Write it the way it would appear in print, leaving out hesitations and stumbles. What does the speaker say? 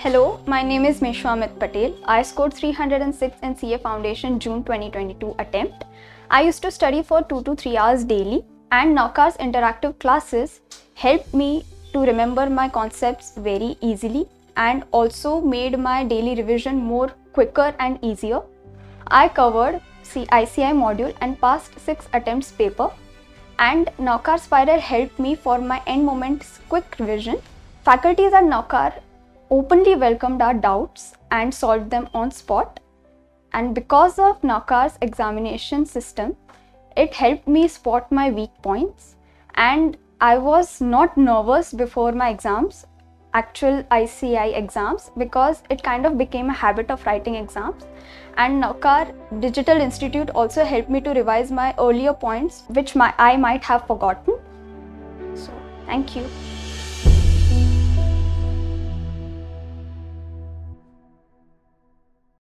Hello, my name is MESHWA PATEL. I scored 306 in CA Foundation June 2022 attempt. I used to study for 2 to 3 hours daily, and Navkar's interactive classes helped me to remember my concepts very easily and also made my daily revision more quicker and easier. I covered ICI module and passed 6 attempts paper, and Navkar Spiral helped me for my end moments quick revision. Faculties at Navkar openly welcomed our doubts and solved them on spot. And because of Navkar's examination system, it helped me spot my weak points, and I was not nervous before my exams, actual ICI exams, because it kind of became a habit of writing exams. And Navkar Digital Institute also helped me to revise my earlier points which I might have forgotten. So, thank you.